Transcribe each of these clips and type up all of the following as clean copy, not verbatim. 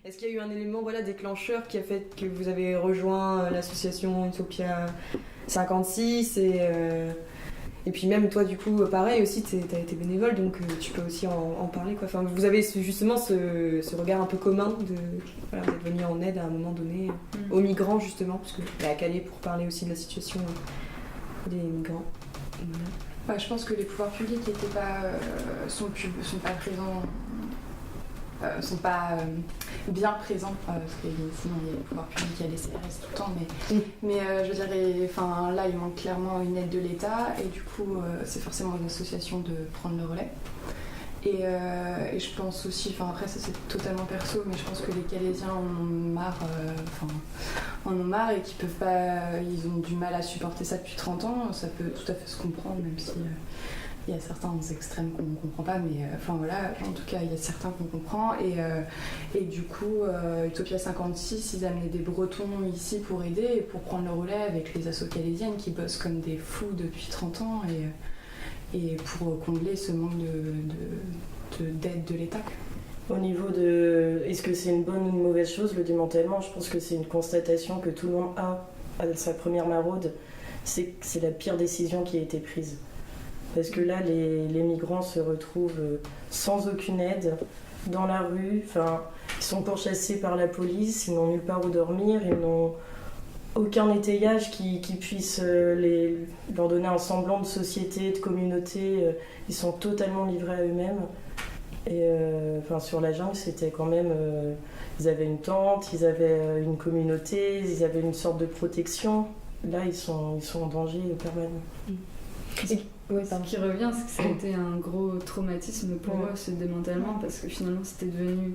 Est-ce qu'il y a eu un élément déclencheur qui a fait que vous avez rejoint l'association Utopia 56 et puis même toi du coup pareil aussi t'as été bénévole donc tu peux aussi en parler quoi. Enfin, vous avez justement ce regard un peu commun de vous êtes venu en aide à un moment donné aux migrants justement parce que à Calais pour parler aussi de la situation des migrants. Ouais, je pense que les pouvoirs publics sont pas présents. Sont pas bien présents parce que sinon il y a les pouvoirs publics, il y a les CRS tout le temps mais je dirais là il manque clairement une aide de l'État et du coup c'est forcément une association de prendre le relais et je pense aussi après ça c'est totalement perso mais je pense que les Calaisiens en ont marre et qu'ils peuvent pas, ils ont du mal à supporter ça depuis 30 ans, ça peut tout à fait se comprendre même si il y a certains extrêmes qu'on ne comprend pas, mais en tout cas, il y a certains qu'on comprend. Et du coup, Utopia 56, ils amenaient des Bretons ici pour aider et pour prendre le relais avec les assos calaisiennes qui bossent comme des fous depuis 30 ans et pour combler ce manque d'aide de l'État. Au niveau de est-ce que c'est une bonne ou une mauvaise chose, le démantèlement, je pense que c'est une constatation que tout le monde a à sa première maraude. C'est la pire décision qui a été prise. Parce que là, les migrants se retrouvent sans aucune aide, dans la rue, ils sont pourchassés par la police, ils n'ont nulle part où dormir, ils n'ont aucun étayage qui puisse leur donner un semblant de société, de communauté. Ils sont totalement livrés à eux-mêmes. Et sur la jungle, c'était quand même... ils avaient une tente, ils avaient une communauté, ils avaient une sorte de protection. Là, ils sont en danger permanent. Ce qui revient, c'est que ça a été un gros traumatisme pour eux, ce démantèlement, parce que finalement c'était devenu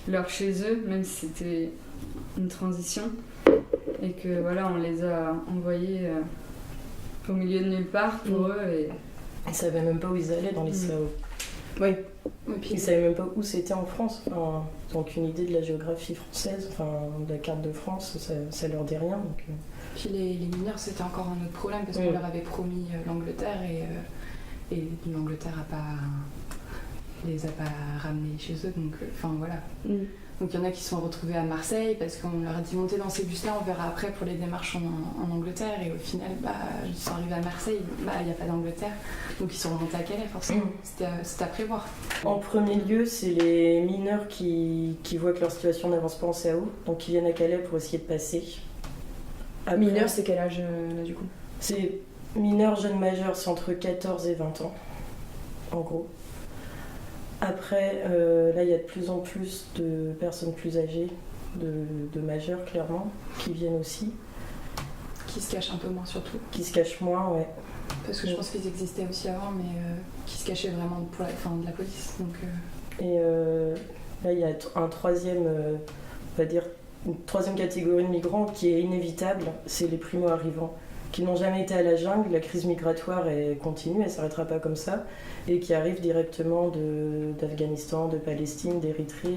leur chez eux, même si c'était une transition, et que on les a envoyés au milieu de nulle part pour eux. Et... Ils savaient même pas où ils allaient dans les SAO. Oui. Ils savaient même pas où c'était en France. Ils n'ont aucune idée de la géographie française, de la carte de France, ça leur dit rien. Donc, Puis les mineurs, c'était encore un autre problème parce qu'on leur avait promis l'Angleterre et l'Angleterre les a pas ramenés chez eux. Donc Donc il y en a qui se sont retrouvés à Marseille parce qu'on leur a dit montez dans ces bus-là, on verra après pour les démarches en Angleterre. Et au final, ils sont arrivés à Marseille, il n'y a pas d'Angleterre. Donc ils sont remontés à Calais forcément. C'était à prévoir. En premier lieu, c'est les mineurs qui voient que leur situation n'avance pas en CAO, donc qui viennent à Calais pour essayer de passer. Après, mineur, c'est quel âge là du coup ? C'est mineur, jeune majeur, c'est entre 14 et 20 ans, en gros. Après, là, il y a de plus en plus de personnes plus âgées, de majeurs, clairement, qui viennent aussi. Qui se cachent un peu moins, surtout. Qui se cachent moins, ouais. Parce que je pense qu'ils existaient aussi avant, mais qui se cachaient vraiment de la police. Donc, Et là, il y a un troisième, on va dire, une troisième catégorie de migrants qui est inévitable, c'est les primo-arrivants, qui n'ont jamais été à la jungle, la crise migratoire est continue, elle ne s'arrêtera pas comme ça, et qui arrivent directement d'Afghanistan, de Palestine, d'Érythrée,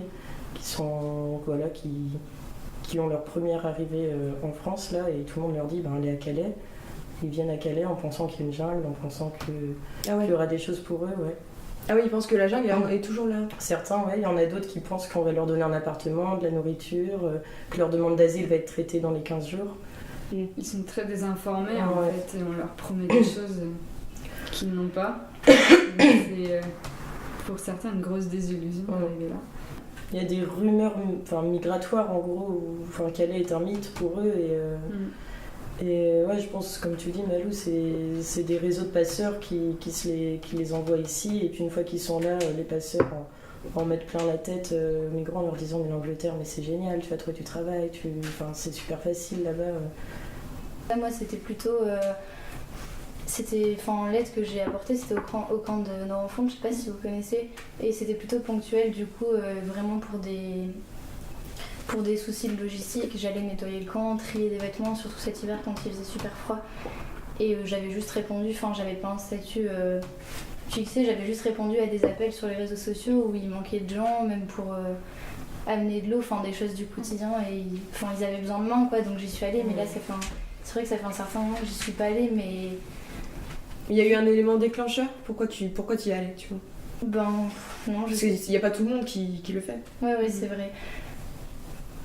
qui ont leur première arrivée en France, là, et tout le monde leur dit allez à Calais. Ils viennent à Calais en pensant qu'il y a une jungle, en pensant qu'il y aura des choses pour eux, ouais. Ah oui, ils pensent que la jungle est toujours là. Certains, ouais. Il y en a d'autres qui pensent qu'on va leur donner un appartement, de la nourriture, que leur demande d'asile va être traitée dans les 15 jours. Ils sont très désinformés en fait, et on leur promet des choses qu'ils n'ont pas. C'est pour certains une grosse désillusion d'arriver là. Il y a des rumeurs migratoires en gros, où Calais est un mythe pour eux et je pense, comme tu dis Malou, c'est des réseaux de passeurs qui les envoient ici, et puis une fois qu'ils sont là, les passeurs en mettent plein la tête aux migrants en leur disant mais l'Angleterre, mais c'est génial, tu vas trouver du travail, c'est super facile là-bas. Moi c'était plutôt... l'aide que j'ai apportée, c'était au camp de Nord-Enfant, je sais pas si vous connaissez, et c'était plutôt ponctuel du coup, vraiment pour des soucis de logistique. J'allais nettoyer le camp, trier des vêtements, surtout cet hiver quand il faisait super froid. Et j'avais juste répondu, j'avais pas un statut fixé, j'avais juste répondu à des appels sur les réseaux sociaux où il manquait de gens, même pour amener de l'eau, des choses du quotidien. Et ils avaient besoin de main, quoi, donc j'y suis allée. Mais là, c'est vrai que ça fait un certain moment que j'y suis pas allée, mais... Il y a eu un élément déclencheur ? Pourquoi tu y allais, tu vois ? Non, Parce qu'il n'y a pas tout le monde qui le fait. Ouais, c'est vrai.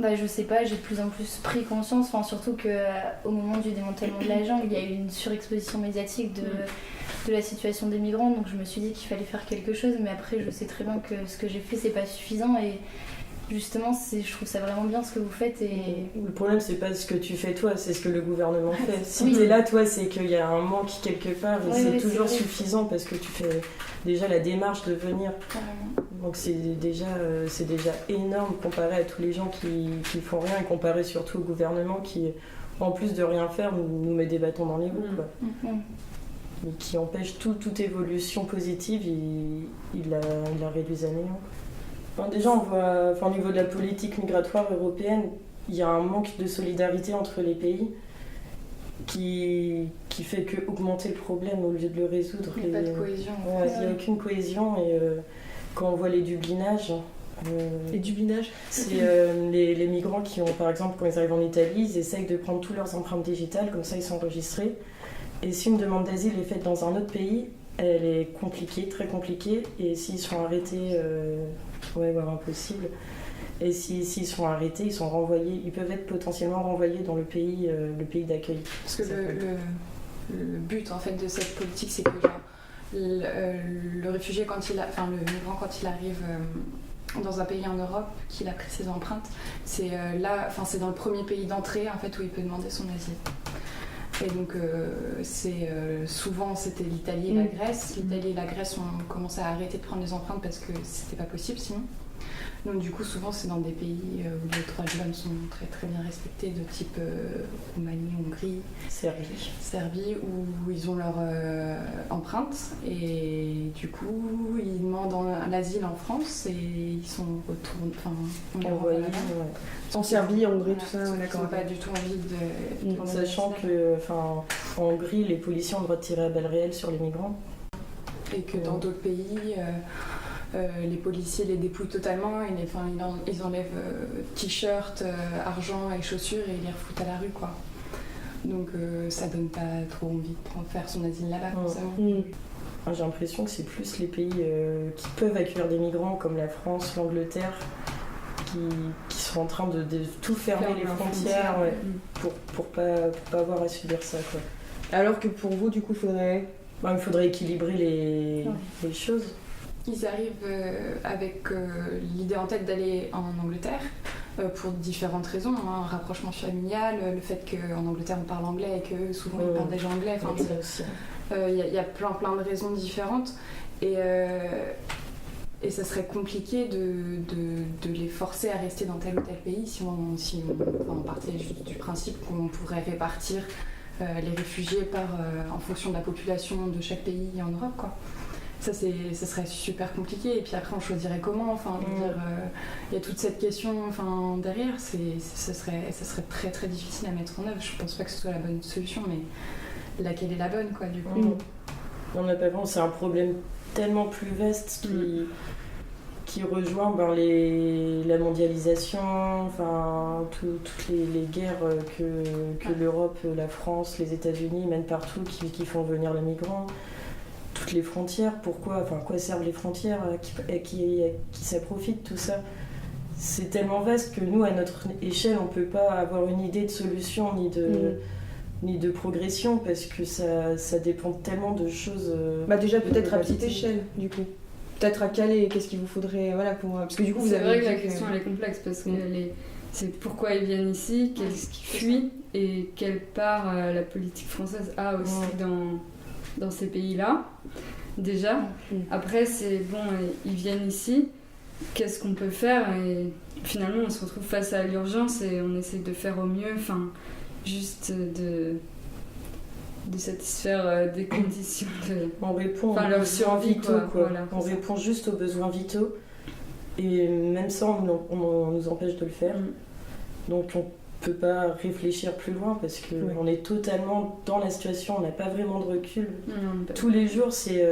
Bah, je sais pas, j'ai de plus en plus pris conscience, enfin, surtout qu'au moment du démantèlement de la jungle, il y a eu une surexposition médiatique de la situation des migrants, donc je me suis dit qu'il fallait faire quelque chose, mais après je sais très bien que ce que j'ai fait c'est pas suffisant et justement je trouve ça vraiment bien ce que vous faites et... Le problème c'est pas ce que tu fais toi, c'est ce que le gouvernement fait. Si Oui. t'es là toi, c'est qu'il y a un manque quelque part et Oui, c'est oui, toujours c'est vrai. suffisant parce que tu fais déjà la démarche de venir. Carrément. Donc c'est déjà énorme comparé à tous les gens qui font rien et comparé surtout au gouvernement qui, en plus de rien faire, nous met des bâtons dans les roues. Quoi. Mhm. Et qui empêche toute évolution positive, il la réduit à néant. Enfin, déjà, on voit, au niveau de la politique migratoire européenne, il y a un manque de solidarité entre les pays qui fait que augmenter le problème au lieu de le résoudre. Il n'y a pas de cohésion. Ouais, il n'y a aucune cohésion et quand on voit les dublinages, Et du binage. c'est les migrants qui ont, par exemple, quand ils arrivent en Italie, ils essayent de prendre toutes leurs empreintes digitales, comme ça ils sont enregistrés. Et si une demande d'asile est faite dans un autre pays, elle est compliquée, très compliquée. Et s'ils sont arrêtés, voire impossible. Et s'ils sont arrêtés, ils sont renvoyés. Ils peuvent être potentiellement renvoyés dans le pays d'accueil. Parce que le but en fait de cette politique, c'est que genre, le réfugié le migrant quand il arrive dans un pays en Europe, qu'il a pris ses empreintes, c'est c'est dans le premier pays d'entrée en fait où il peut demander son asile. Et donc souvent c'était l'Italie et la Grèce. L'Italie et la Grèce ont commencé à arrêter de prendre les empreintes parce que c'était pas possible sinon. Donc du coup souvent c'est dans des pays où les droits de l'homme sont très très bien respectés, de type Roumanie, Hongrie, Serbie, où ils ont leur empreinte et du coup ils demandent l'asile en France et ils sont on les renvoie là-bas. En Serbie, en Hongrie, tout ça, Ils d'accord. n'ont pas du tout envie de... En sachant que, en Hongrie, les policiers ont le droit de tirer à balles réelles sur les migrants. Et que dans d'autres pays, les policiers les dépouillent totalement, ils enlèvent t-shirt, argent et chaussures et ils les refoutent à la rue, quoi. Donc ça donne pas trop envie de faire son asile là-bas, forcément. J'ai l'impression que c'est plus les pays qui peuvent accueillir des migrants, comme la France, l'Angleterre, qui sont en train de tout fermer les frontières pour pas avoir à subir ça, quoi. Alors que pour vous, du coup, il faudrait équilibrer les choses. Ils arrivent avec l'idée en tête d'aller en Angleterre pour différentes raisons, un rapprochement familial, le fait qu'en Angleterre on parle anglais et que souvent ils parlent déjà anglais. Il y a plein de raisons différentes et ça serait compliqué de les forcer à rester dans tel ou tel pays si on partait juste du principe qu'on pourrait répartir les réfugiés en fonction de la population de chaque pays en Europe, quoi. Ça serait super compliqué et puis après on choisirait comment, il y a toute cette question derrière, ça serait très très difficile à mettre en œuvre. Je pense pas que ce soit la bonne solution, mais laquelle est la bonne, quoi, du coup. On n'a pas vraiment, c'est un problème tellement plus vaste qui rejoint la mondialisation, toutes les guerres que l'Europe, la France, les États-Unis mènent partout, qui font venir les migrants. Toutes les frontières, quoi servent les frontières, qui ça profite, tout ça. C'est tellement vaste que nous, à notre échelle, on peut pas avoir une idée de solution ni de progression parce que ça dépend tellement de choses. Déjà peut-être à petite échelle, du coup. Peut-être à Calais, qu'est-ce qu'il vous faudrait, parce que du coup vous avez. C'est vrai que la question elle est complexe parce que c'est pourquoi ils viennent ici, qu'est-ce qui fuit et quelle part la politique française a aussi dans ces pays-là, déjà. Après, ils viennent ici, qu'est-ce qu'on peut faire? Et finalement, on se retrouve face à l'urgence et on essaie de faire au mieux, juste de satisfaire des conditions on répond aux leur besoins survie, vitaux, quoi. Voilà, on répond juste aux besoins vitaux et même ça, on nous empêche de le faire. Donc, on peut pas réfléchir plus loin parce que on est totalement dans la situation, on n'a pas vraiment de recul. Tous les jours c'est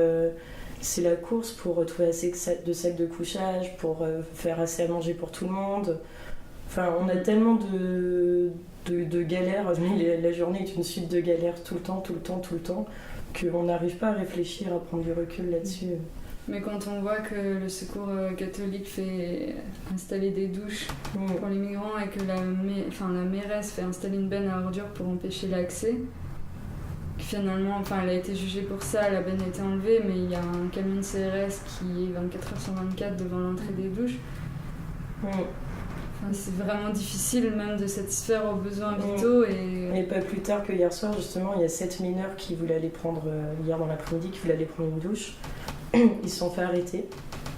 la course pour trouver assez de sacs de couchage, pour faire assez à manger pour tout le monde. On a tellement de galères, la journée est une suite de galères tout le temps, qu'on n'arrive pas à réfléchir, à prendre du recul là-dessus. Mais quand on voit que le secours catholique fait installer des douches pour les migrants et que la mairesse fait installer une benne à ordures pour empêcher l'accès, finalement, elle a été jugée pour ça, la benne a été enlevée, mais il y a un camion de CRS qui est 24h/24 devant l'entrée des douches. C'est vraiment difficile même de satisfaire aux besoins vitaux. Et pas plus tard que hier soir, justement, il y a 7 mineurs qui voulaient aller prendre, hier dans l'après-midi, qui voulaient aller prendre une douche. Ils se sont fait arrêter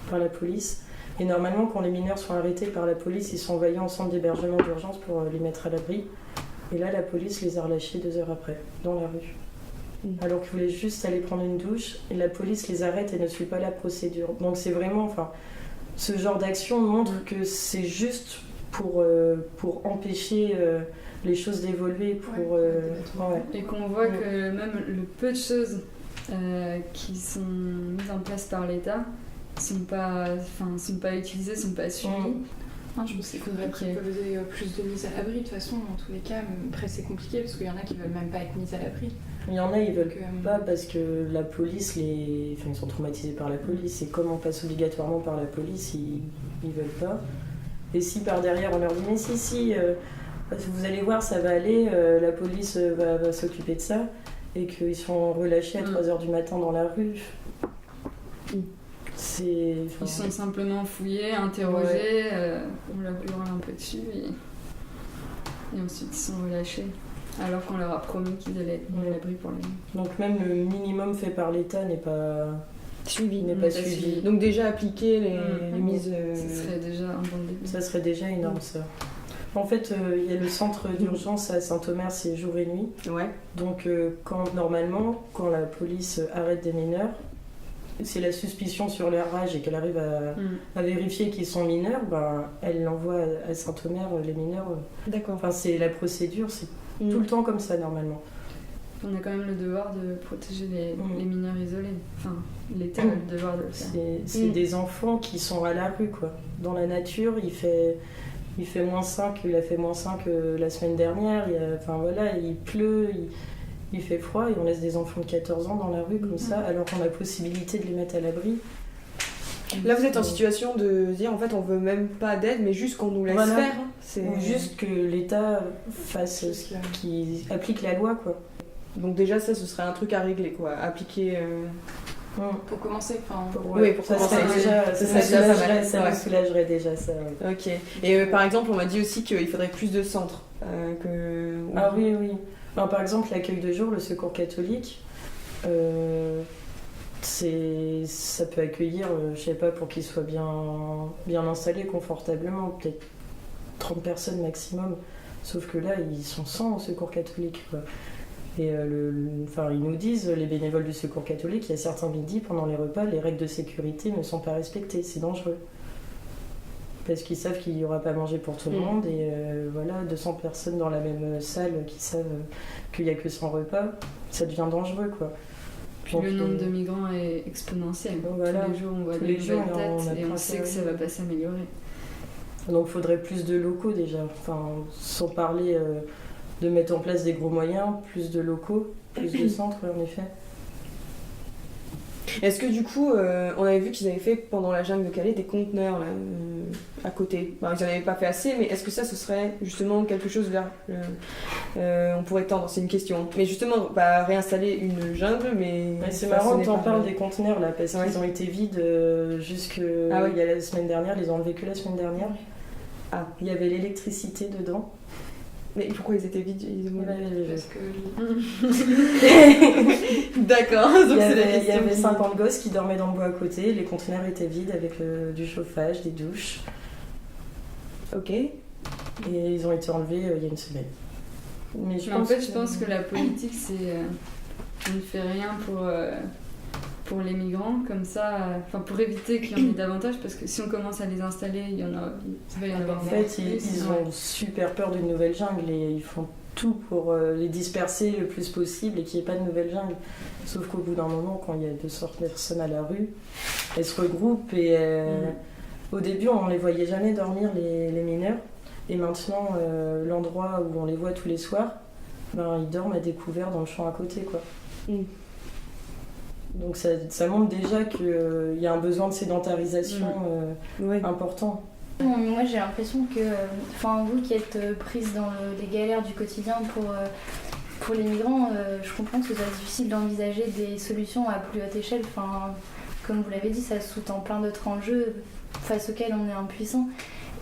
par la police. Et normalement, quand les mineurs sont arrêtés par la police, ils sont envoyés en centre d'hébergement d'urgence pour les mettre à l'abri. Et là, la police les a relâchés 2 heures après, dans la rue. Alors qu'ils voulaient juste aller prendre une douche, et la police les arrête et ne suit pas la procédure. Donc c'est vraiment, ce genre d'action montre que c'est juste pour empêcher les choses d'évoluer. Et qu'on voit que même le peu de choses qui sont mises en place par l'État sont pas utilisées, sont pas suivies. Je pense qu'il faudrait proposer plus de mise à l'abri. De toute façon, dans tous les cas, après c'est compliqué parce qu'il y en a qui veulent même pas être mis à l'abri. Il y en a, ils veulent pas parce que la police, ils sont traumatisés par la police. Et comme on passe obligatoirement par la police, ils veulent pas. Et si par derrière on leur dit mais si, vous allez voir, ça va aller, la police va s'occuper de ça, et qu'ils sont relâchés à 3h du matin dans la rue. Ils sont simplement fouillés, interrogés, on leur hurle un peu dessus et ensuite ils sont relâchés. Alors qu'on leur a promis qu'ils allaient être mis à l'abri pour l'année. Donc même le minimum fait par l'État n'est pas suivi. Donc déjà appliquer les mises... Ce serait déjà un bon début. Ça serait déjà énorme ça. En fait, il y a le centre d'urgence à Saint-Omer, c'est jour et nuit. Ouais. Donc normalement, quand la police arrête des mineurs, c'est la suspicion sur leur âge et qu'elle arrive à vérifier qu'ils sont mineurs, elle l'envoie à Saint-Omer, les mineurs. D'accord. C'est la procédure, c'est tout le temps comme ça normalement. On a quand même le devoir de protéger les mineurs isolés. L'État a le devoir de le faire. C'est des enfants qui sont à la rue, quoi. Dans la nature, il fait -5, il a fait -5 la semaine dernière. Il pleut, il fait froid et on laisse des enfants de 14 ans dans la rue comme ça, alors qu'on a la possibilité de les mettre à l'abri. Là, vous êtes en situation de dire, en fait, on veut même pas d'aide, mais juste qu'on nous laisse faire. Ou juste que l'État fasse qui applique la loi, quoi. Donc déjà, ça, ce serait un truc à régler, quoi. Appliquer... Pour commencer, pour commencer. Ça me soulagerait déjà, ça. Ouais. Ok. Et par exemple, on m'a dit aussi qu'il faudrait plus de centres. Ah oui. Par exemple, l'accueil de jour, le secours catholique, ça peut accueillir, je sais pas, pour qu'ils soient bien installés confortablement, peut-être 30 personnes maximum. Sauf que là, ils sont 100 au secours catholique, quoi. Et ils nous disent, les bénévoles du secours catholique, il y a certains midis, pendant les repas, les règles de sécurité ne sont pas respectées, c'est dangereux. Parce qu'ils savent qu'il n'y aura pas à manger pour tout le monde, et 200 personnes dans la même salle qui savent qu'il n'y a que 100 repas, ça devient dangereux, quoi. Puis le nombre de migrants est exponentiel. Donc, tous les jours, on voit des nouvelles têtes et on sait que ça ne va pas s'améliorer. Donc il faudrait plus de locaux déjà, sans parler de mettre en place des gros moyens, plus de locaux, plus de centres, en effet. Est-ce que du coup, on avait vu qu'ils avaient fait pendant la jungle de Calais des conteneurs là, à côté. Ils n'en avaient pas fait assez, mais est-ce que ça, ce serait justement quelque chose vers... on pourrait tendre, c'est une question. Mais justement, réinstaller une jungle, mais... c'est marrant que tu en parles des conteneurs là, parce qu'ils ont été vides il y a la semaine dernière, ils les ont enlevés que la semaine dernière. Ah, il y avait l'électricité dedans. Mais pourquoi ils étaient vides? Parce que... D'accord, donc c'est la question. Il y avait 50 gosses qui dormaient dans le bois à côté, les conteneurs étaient vides avec du chauffage, des douches. Ok. Et ils ont été enlevés il y a une semaine. Mais je pense que la politique, c'est... on ne fait rien pour les migrants, comme ça, pour éviter qu'il y en ait davantage, parce que si on commence à les installer, il va y en avoir. En fait, ils ont super peur d'une nouvelle jungle et ils font tout pour les disperser le plus possible et qu'il n'y ait pas de nouvelle jungle. Sauf qu'au bout d'un moment, quand il y a 200 personnes à la rue, elles se regroupent et au début, on ne les voyait jamais dormir, les mineurs. Et maintenant, l'endroit où on les voit tous les soirs, ils dorment à découvert dans le champ à côté, quoi. Donc ça montre déjà qu'il y a un besoin de sédentarisation important. Moi j'ai l'impression que, vous qui êtes prise dans les galères du quotidien pour les migrants, je comprends que ce soit difficile d'envisager des solutions à plus haute échelle. Comme vous l'avez dit, ça sous-tend plein d'autres enjeux face auxquels on est impuissant.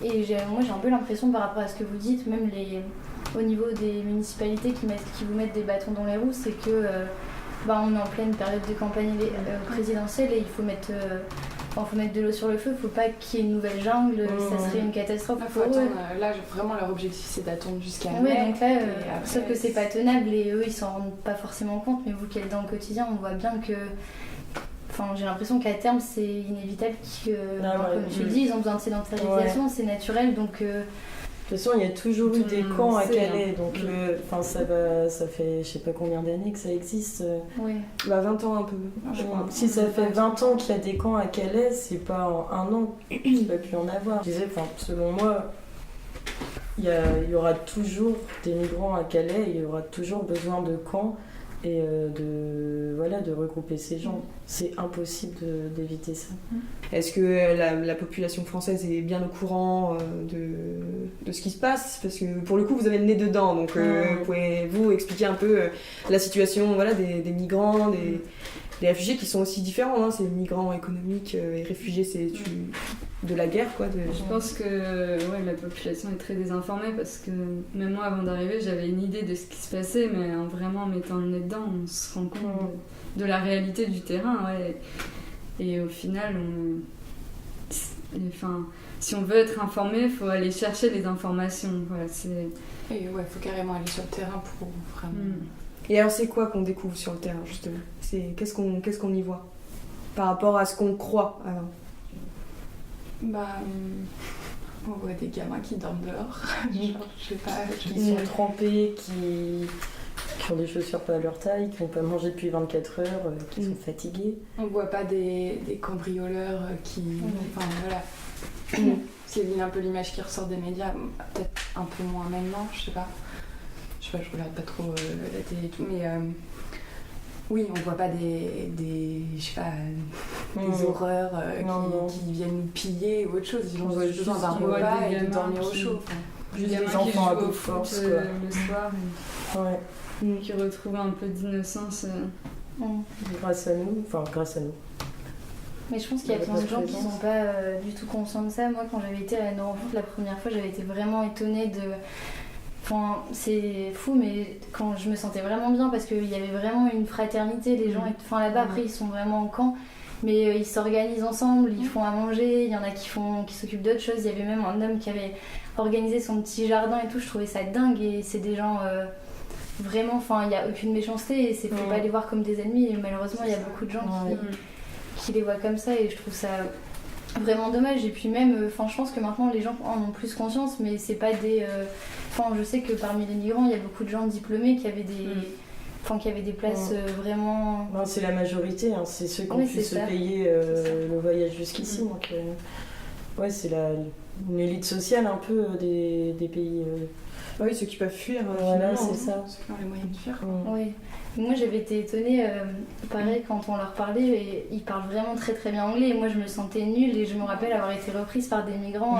Et moi j'ai un peu l'impression par rapport à ce que vous dites, même au niveau des municipalités qui vous mettent des bâtons dans les roues, c'est que on est en pleine période de campagne présidentielle et il faut mettre de l'eau sur le feu, il ne faut pas qu'il y ait une nouvelle jungle, ça serait une catastrophe pour eux. Là, vraiment, leur objectif, c'est d'attendre jusqu'à mai. Oui, donc là, sauf que c'est pas tenable et eux, ils s'en rendent pas forcément compte, mais vous qui êtes dans le quotidien, on voit bien que... j'ai l'impression qu'à terme, c'est inévitable comme tu le dis, ils ont besoin de sédentarisation, c'est naturel, donc... De toute façon, il y a toujours eu des camps à Calais, donc ça fait je sais pas combien d'années que ça existe. Oui. 20 ans un peu. Si ça fait 20 ans qu'il y a des camps à Calais, c'est pas en un an qu'il va plus en avoir. Je disais, selon moi, il y aura toujours des migrants à Calais, il y aura toujours besoin de camps et de regrouper ces gens. C'est impossible d'éviter ça. Est-ce que la population française est bien au courant de ce qui se passe? Parce que pour le coup, vous avez le nez dedans, donc pouvez-vous expliquer un peu la situation des migrants, des réfugiés qui sont aussi différents, hein, ces migrants économiques et réfugiés, c'est de la guerre, quoi. Je pense que la population est très désinformée parce que même moi, avant d'arriver, j'avais une idée de ce qui se passait, mais vraiment en mettant le nez dedans, on se rend compte de la réalité du terrain, Et au final, si on veut être informé, il faut aller chercher les informations. Il faut carrément aller sur le terrain pour vraiment... Et alors, c'est quoi qu'on découvre sur le terrain, justement? Qu'est-ce qu'on y voit par rapport à ce qu'on croit avant? On voit des gamins qui dorment dehors. Qui sont trempés, qui ont des chaussures pas à leur taille, qui n'ont pas mangé depuis 24 heures, qui sont fatigués. On voit pas des cambrioleurs qui... C'est un peu l'image qui ressort des médias, peut-être un peu moins maintenant, je sais pas, je regarde pas trop la télé et tout, mais oui, on voit pas des horreurs qui viennent nous piller ou autre chose, ils ont juste besoin d'un repas et de dormir au chaud. Juste des enfants à bout de force, quoi. Le soir, qui retrouvent un peu d'innocence. Grâce à nous. Mais je pense qu'il y a plein de gens qui sont pas du tout conscients de ça. Moi, quand j'avais été à la Nord-Enfance la première fois, j'avais été vraiment étonnée de... c'est fou, mais quand je me sentais vraiment bien parce qu'il y avait vraiment une fraternité, les gens... là-bas, après, ils sont vraiment en camp, mais ils s'organisent ensemble, ils font à manger, il y en a qui s'occupent d'autres choses. Il y avait même un homme qui avait organisé son petit jardin et tout, je trouvais ça dingue, et c'est des gens... vraiment, il n'y a aucune méchanceté, et c'est faut pas les voir comme des ennemis, et malheureusement, il y a beaucoup de gens qui les voient comme ça, et je trouve ça vraiment dommage. Et puis même, je pense que maintenant les gens en ont plus conscience, mais c'est pas des... je sais que parmi les migrants, il y a beaucoup de gens diplômés qui avaient des places vraiment... Non, c'est la majorité, hein, c'est ceux qui ont pu se payer le voyage jusqu'ici. Donc, c'est une élite sociale un peu des pays... Oui, ceux qui peuvent fuir. C'est ça. Ceux qui ont les moyens de fuir. Oui. Moi, j'avais été étonnée, pareil, quand on leur parlait, et ils parlent vraiment très très bien anglais. Et moi, je me sentais nulle, et je me rappelle avoir été reprise par des migrants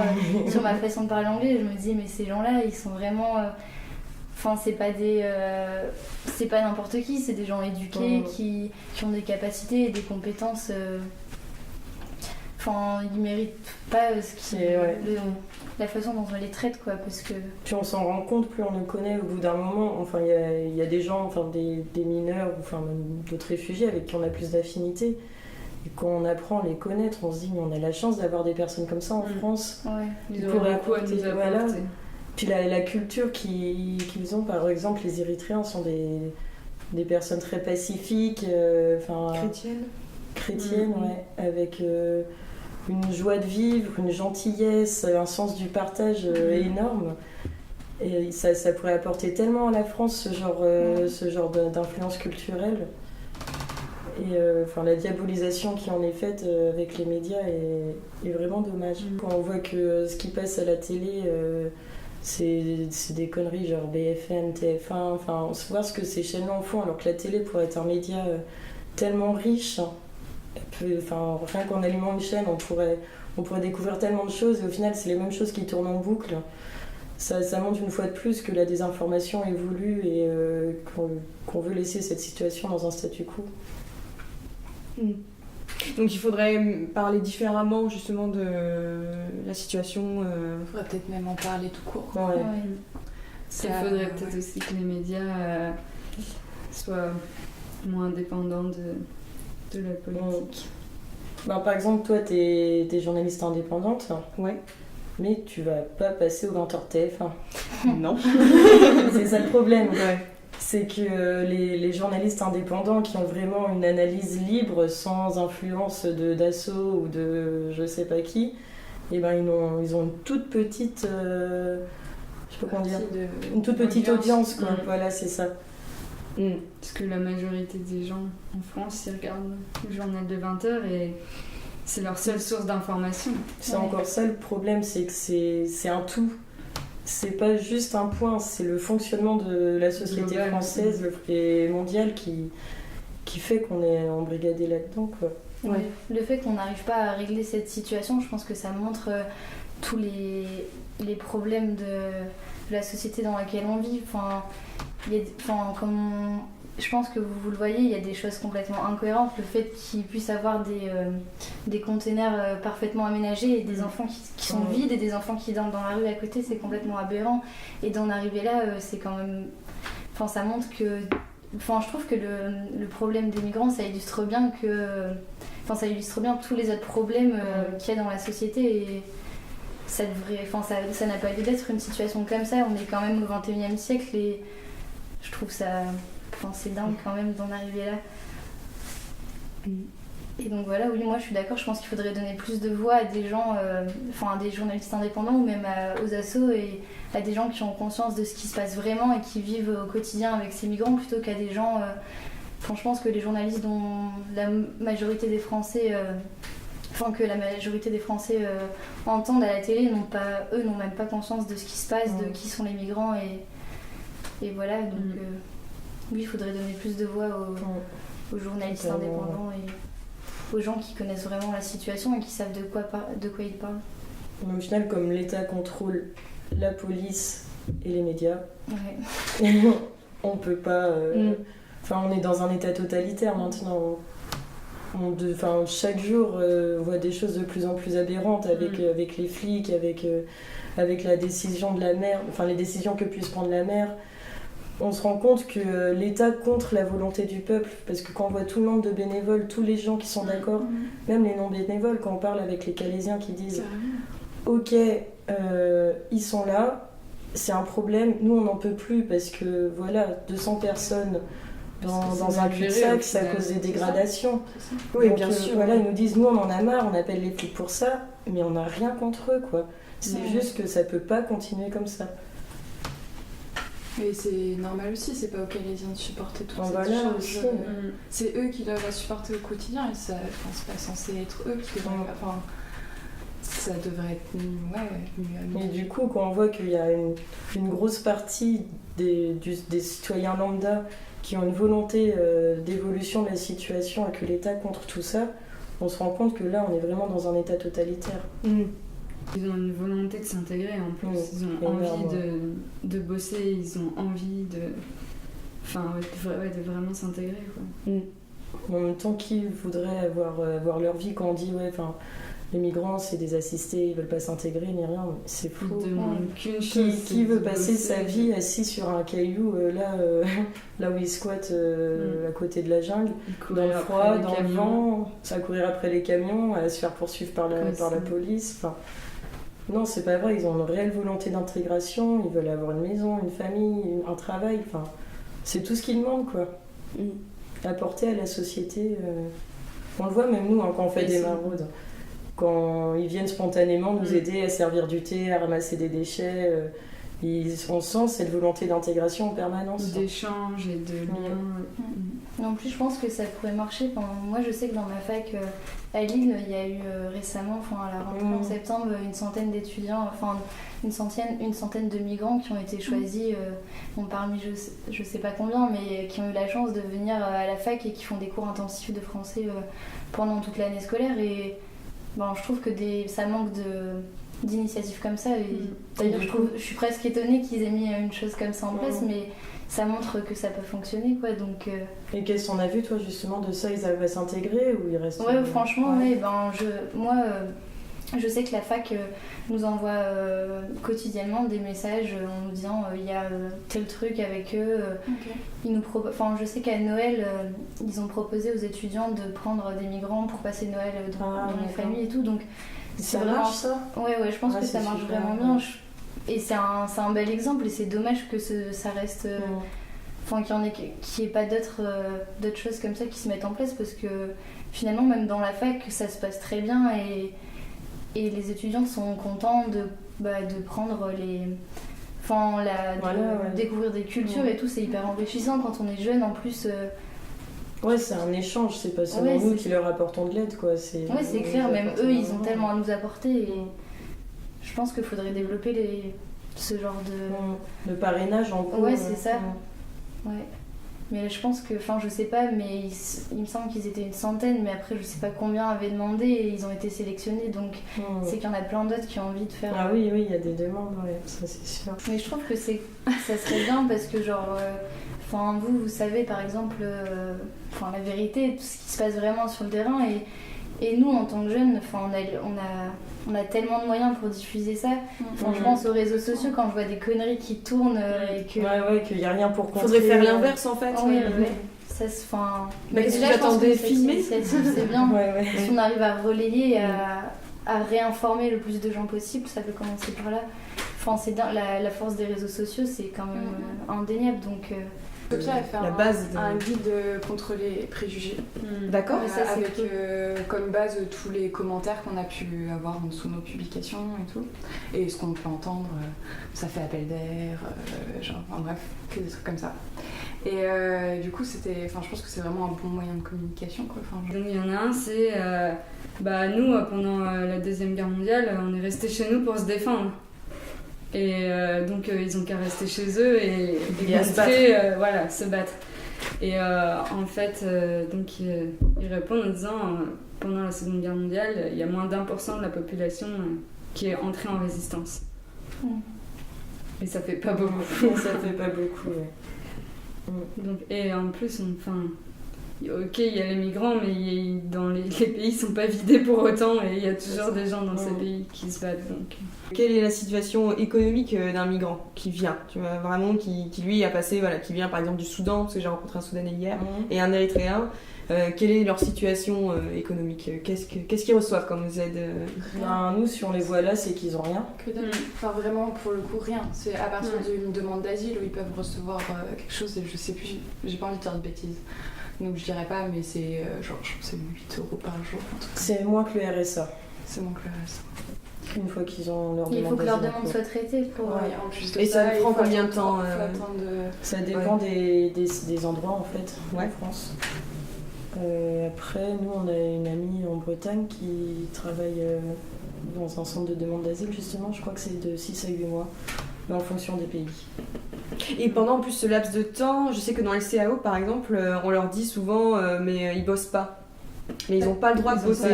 sur ma façon de parler anglais. Et je me dis, mais ces gens-là, ils sont vraiment... c'est pas n'importe qui, c'est des gens éduqués qui ont des capacités et des compétences... ils méritent pas la façon dont on les traite, quoi, parce que... Puis on s'en rend compte, plus on le connaît au bout d'un moment. Il y a des gens, des mineurs, même d'autres réfugiés avec qui on a plus d'affinité. Et quand on apprend à les connaître, on se dit, mais on a la chance d'avoir des personnes comme ça en France. Ils auraient beaucoup à nous apporter. Puis la culture qu'ils ont, par exemple, les Érythréens sont des personnes très pacifiques. Chrétiennes, avec... une joie de vivre, une gentillesse, un sens du partage énorme. Et ça pourrait apporter tellement à la France ce genre d'influence culturelle. Et la diabolisation qui en est faite avec les médias est vraiment dommage. Quand on voit que ce qui passe à la télé, c'est des conneries genre BFM, TF1, on se voit ce que ces chaînes-là en font, alors que la télé pourrait être un média tellement riche. Enfin, rien qu'en allumant une chaîne, on pourrait découvrir tellement de choses et au final, c'est les mêmes choses qui tournent en boucle. Ça montre une fois de plus que la désinformation est voulue et qu'on veut laisser cette situation dans un statu quo. Donc il faudrait parler différemment justement de la situation. Il faudrait peut-être même en parler tout court. Ouais. Il faudrait peut-être aussi que les médias soient moins dépendants de la politique. Par exemple, toi, t'es journaliste indépendante. Ouais. Mais tu vas pas passer au 20h TF1. Non. C'est ça le problème. Ouais. C'est que les journalistes indépendants qui ont vraiment une analyse libre, sans influence d'assaut ou de je sais pas qui, ils ont une toute petite... je sais pas comment dire. Une toute petite audience, quoi. Voilà, c'est ça. Parce que la majorité des gens en France, ils regardent le journal de 20h et c'est leur seule source d'information. C'est encore ça le problème, c'est que c'est un tout. C'est pas juste un point, c'est le fonctionnement de la société global, française et mondiale qui fait qu'on est embrigadé là-dedans, quoi. Ouais. Le fait qu'on n'arrive pas à régler cette situation, je pense que ça montre tous les problèmes de la société dans laquelle on vit. Je pense que vous le voyez, il y a des choses complètement incohérentes. Le fait qu'il puisse avoir des containers parfaitement aménagés et des enfants qui sont vides et des enfants qui dorment dans la rue à côté, c'est complètement aberrant. Et d'en arriver là, c'est quand même... ça montre que... je trouve que le problème des migrants, ça illustre bien tous les autres problèmes qu'il y a dans la société. Et ça n'a pas lieu d'être une situation comme ça. On est quand même au XXIe siècle et je trouve ça... c'est dingue quand même d'en arriver là. Et donc voilà, oui, moi je suis d'accord, je pense qu'il faudrait donner plus de voix à des gens, à des journalistes indépendants ou même aux assos et à des gens qui ont conscience de ce qui se passe vraiment et qui vivent au quotidien avec ces migrants plutôt qu'à des gens... je pense que les journalistes dont la majorité des Français... que la majorité des Français entendent à la télé, n'ont même pas conscience de ce qui se passe, de qui sont les migrants et voilà, donc... Oui, il faudrait donner plus de voix aux journalistes indépendants et aux gens qui connaissent vraiment la situation et qui savent de quoi ils parlent. Mais au final, comme l'État contrôle la police et les médias, on peut pas... on est dans un État totalitaire maintenant. Chaque jour, on voit des choses de plus en plus aberrantes avec les flics, avec la décision de la maire, les décisions que puisse prendre la maire. On se rend compte que l'État contre la volonté du peuple, parce que quand on voit tout le nombre de bénévoles, tous les gens qui sont d'accord, même les non-bénévoles, quand on parle avec les Calaisiens qui disent « Ok, ils sont là, c'est un problème, nous on n'en peut plus parce que 200 personnes dans un cul-de-sac, ça cause des dégradations. » Oui, bien sûr. Ils nous disent « Nous on en a marre, on appelle les flics pour ça, mais on n'a rien contre eux, quoi. » C'est juste que ça peut pas continuer comme ça. Et c'est normal aussi, c'est pas aux Calaisiens de supporter toute cette charge. Aussi. C'est eux qui doivent la supporter au quotidien et c'est pas censé être eux qui devraient... ça devrait être mieux. Et du coup, quand on voit qu'il y a une grosse partie des citoyens lambda qui ont une volonté d'évolution de la situation et que l'État contre tout ça, on se rend compte que là, on est vraiment dans un État totalitaire. Ils ont une volonté de s'intégrer en plus, ils ont envie de bosser, ils ont envie de vraiment s'intégrer, quoi. En même temps, qui voudrait avoir leur vie quand on dit les migrants c'est des assistés, ils veulent pas s'intégrer ni rien, c'est faux. Ils demandent qu'une chose. Qui veut passer sa vie assis sur un caillou là où il squatte à côté de la jungle, dans le froid, dans le vent, à courir après les camions, à se faire poursuivre par la police. Non, c'est pas vrai, ils ont une réelle volonté d'intégration, ils veulent avoir une maison, une famille, un travail, c'est tout ce qu'ils demandent, quoi. Apporter à la société. On le voit même nous quand on fait des maraudes. Quand ils viennent spontanément nous aider à servir du thé, à ramasser des déchets, on sent cette volonté d'intégration en permanence. D'échange et de lien. En plus, je pense que ça pourrait marcher. Enfin, moi, je sais que dans ma fac à Lille, il y a eu récemment, à la rentrée en septembre, une centaine d'étudiants, une centaine de migrants qui ont été choisis, parmi je sais pas combien, mais qui ont eu la chance de venir à la fac et qui font des cours intensifs de français pendant toute l'année scolaire. Et je trouve que ça manque d'initiatives comme ça. Et d'ailleurs, je suis presque étonnée qu'ils aient mis une chose comme ça en place, mais ça montre que ça peut fonctionner, quoi. Donc, Et qu'est-ce qu'on a vu, toi, justement, de ça? Ils arrivent à s'intégrer ou ils restent... Ouais, franchement, je sais que la fac nous envoie quotidiennement des messages en nous disant il y a tel truc avec eux. Je sais qu'à Noël, ils ont proposé aux étudiants de prendre des migrants pour passer Noël dans les familles et tout. Donc, ça marche, ça? Ouais, je pense que ça marche vraiment bien. Et c'est un bel exemple, et c'est dommage que ça reste... qu'il n'y ait pas d'autres choses comme ça qui se mettent en place, parce que finalement, même dans la fac, ça se passe très bien, et les étudiants sont contents de prendre découvrir des cultures et tout. C'est hyper enrichissant quand on est jeune, en plus. Ouais, c'est un échange, c'est pas seulement nous qui leur apportons de l'aide, quoi. C'est clair, même eux, ils ont tellement à nous apporter, et je pense qu'il faudrait développer ce genre de parrainage en cours. Ouais, c'est ça. Ouais. Mais je pense que, je sais pas, mais il me semble qu'ils étaient une centaine, mais après je sais pas combien avaient demandé et ils ont été sélectionnés, donc c'est qu'il y en a plein d'autres qui ont envie de faire... Ah oui, il y a des demandes, ça c'est sûr. Mais je trouve que ça serait bien, parce que vous savez par exemple, la vérité, tout ce qui se passe vraiment sur le terrain, et nous en tant que jeunes, on a tellement de moyens pour diffuser ça. Je pense aux réseaux sociaux, quand je vois des conneries qui tournent et que... qu'il n'y a rien pour contrer. Faudrait faire l'inverse en fait. Ça se... qu'est-ce que j'attendais filmer? C'est bien. Si on arrive à relayer, à réinformer le plus de gens possible, ça peut commencer par là. C'est la force des réseaux sociaux, c'est quand même indéniable, donc... Utopia a fait un guide contre les préjugés. D'accord. Avec comme base tous les commentaires qu'on a pu avoir sous nos publications et tout. Et ce qu'on peut entendre, ça fait appel d'air, bref, que des trucs comme ça. Et du coup, je pense que c'est vraiment un bon moyen de communication, quoi. Donc il y en a un, c'est nous, pendant la Deuxième Guerre mondiale, on est restés chez nous pour se défendre. Et donc ils ont qu'à rester chez eux et se battre. Et en fait, ils répondent en disant pendant la Seconde Guerre mondiale, il y a moins d'1% de la population qui est entrée en résistance. Et ça fait pas beaucoup. Ça fait pas beaucoup, Donc, et en plus, ok, il y a les migrants, mais dans les pays sont pas vidés pour autant, et il y a toujours des gens dans ces pays qui se battent. Donc. Quelle est la situation économique d'un migrant qui vient, vraiment qui lui a passé, qui vient par exemple du Soudan, parce que j'ai rencontré un Soudanais hier, et un Érythréen. Quelle est leur situation économique? Qu'est-ce qu'ils reçoivent comme aide? Nous, si on les voit là, c'est qu'ils ont rien. Que dalle. Vraiment, pour le coup, rien. C'est à partir d'une demande d'asile où ils peuvent recevoir quelque chose, et je sais plus, j'ai pas envie de dire de bêtises. Donc je dirais pas, mais c'est je crois que c'est 8 € par jour. C'est moins que le RSA. C'est moins que le RSA. Une fois qu'ils ont leur demande. Il faut que leur demande soit traitée pour... en plus de et ça prend combien de temps Ça dépend des endroits en fait, en France. Après, nous on a une amie en Bretagne qui travaille dans un centre de demande d'asile justement, je crois que c'est de 6 à 8 mois, mais en fonction des pays. Et pendant en plus ce laps de temps, je sais que dans les CAO par exemple, on leur dit souvent mais ils bossent pas. Mais ils n'ont pas le droit de bosser.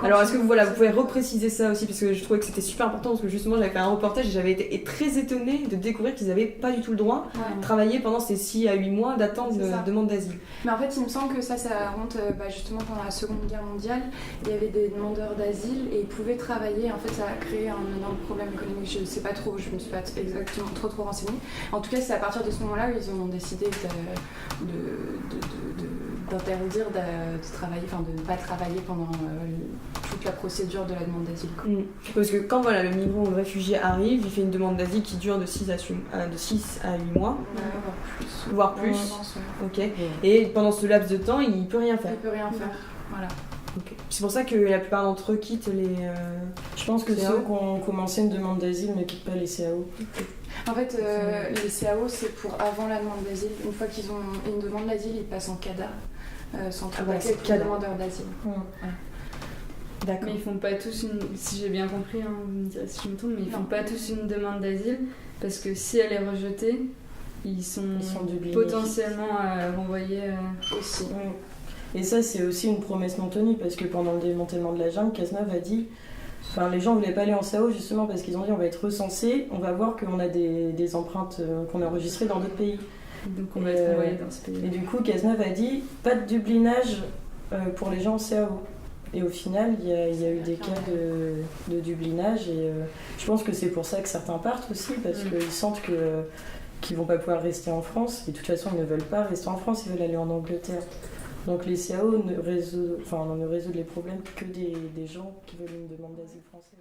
Alors est-ce que vous pouvez repréciser ça aussi, parce que je trouvais que c'était super important, parce que justement j'avais fait un reportage et j'avais été très étonnée de découvrir qu'ils n'avaient pas du tout le droit de travailler pendant ces 6 à 8 mois d'attente de demande d'asile. Mais en fait il me semble que ça remonte justement pendant la Seconde Guerre mondiale, il y avait des demandeurs d'asile et ils pouvaient travailler, en fait ça a créé un énorme problème économique, je ne sais pas trop, je ne me suis pas exactement trop renseignée. En tout cas c'est à partir de ce moment-là où ils ont décidé d'interdire de travailler, de ne pas travailler pendant toute la procédure de la demande d'asile. Parce que quand le migrant ou le réfugié arrive, il fait une demande d'asile qui dure de 6 à 8 mois, voire plus. Ok. Et pendant ce laps de temps, il peut rien faire. Il peut rien faire, voilà. Ok. C'est pour ça que la plupart d'entre eux quittent les. Je pense que CAO. ceux qui ont commencé une demande d'asile ne quittent pas les CAO. En fait, les CAO, c'est pour avant la demande d'asile. Une fois qu'ils ont une demande d'asile, ils passent en CADA, centre ouais, d'accueil c'est pour CADA. demandeurs d'asile. D'accord. Mais ils font pas tous une. Si j'ai bien compris, hein, vous me direz si je me trompe, mais ils font Non. pas tous une demande d'asile parce que si elle est rejetée, ils sont dublinés. potentiellement renvoyés. Aussi. Et ça, c'est aussi une promesse non tenue parce que pendant le démantèlement de la jungle, Cazeneuve a dit. Enfin, les gens voulaient pas aller en CAO justement parce qu'ils ont dit on va être recensés, on va voir qu'on a des empreintes qu'on a enregistrées dans d'autres pays. Donc on va être renvoyés dans ce pays. Et du coup, Cazeneuve a dit pas de dublinage pour les gens en CAO. Et au final, il y a eu des cas de dublinage et je pense que c'est pour ça que certains partent aussi parce qu'ils sentent qu'ils vont pas pouvoir rester en France et de toute façon ils ne veulent pas rester en France, ils veulent aller en Angleterre. Donc les CAO ne résoudent les problèmes que des gens qui veulent une demande d'asile française.